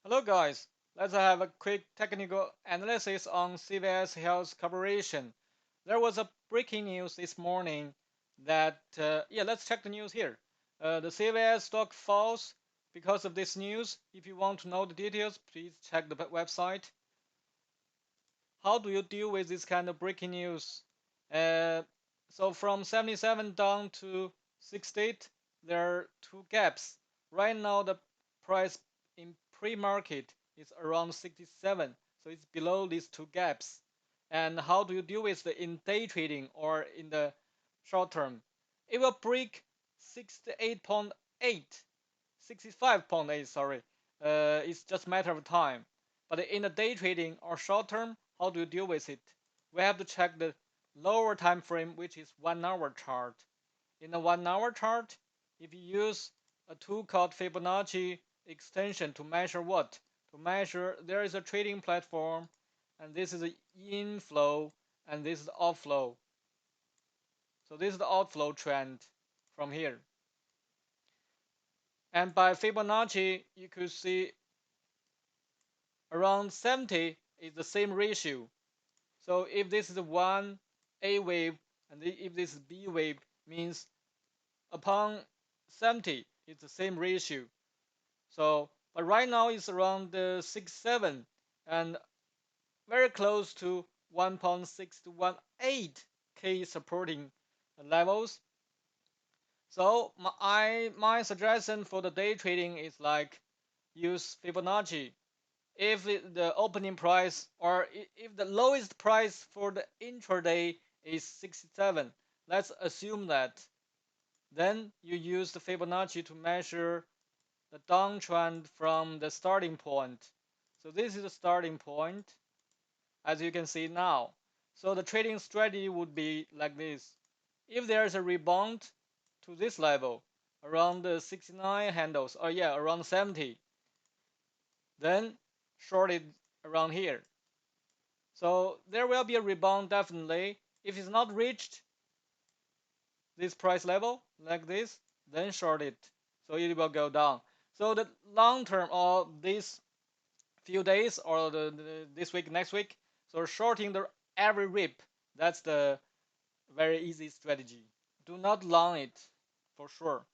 Hello guys, let's have a quick technical analysis on CVS Health Corporation. There was a breaking news this morning that, let's check the news here. The CVS stock falls because of this news. If you want to know the details, please check the website. How do you deal with this kind of breaking news? Uh, so from 77 down to 68, there are two gaps. Right now, the price in pre-market is around 67, so it's below these two gaps. And how do you deal with it in day trading or in the short term? It will break 68.8, 65.8, sorry. It's just a matter of time. But in the day trading or short term, how do you deal with it? We have to check the lower time frame, which is 1 hour chart. In the 1 hour chart, if you use a tool called Fibonacci extension to measure what? To measure there is a trading platform, and this is the inflow, and this is the outflow. So this is the outflow trend from here. And by Fibonacci, you could see around 70 is the same ratio. So if this is one A wave and if this is B wave, means upon 70 it's the same ratio. So but right now it's around 67 and very close to 1.6 to 1.8K supporting levels. So my suggestion for the day trading is like use Fibonacci. If the opening price or if the lowest price for the intraday is 67, let's assume that, then you use the Fibonacci to measure the downtrend from the starting point. So this is the starting point, as you can see now. So the trading strategy would be like this. If there is a rebound to this level, around the 69 handles, or around 70, then short it around here. So there will be a rebound definitely. If it's not reached this price level like this, then short it. So it will go down. So the long term or these few days or this week, next week, so shorting the every rip, that's the very easy strategy. Do not long it for sure.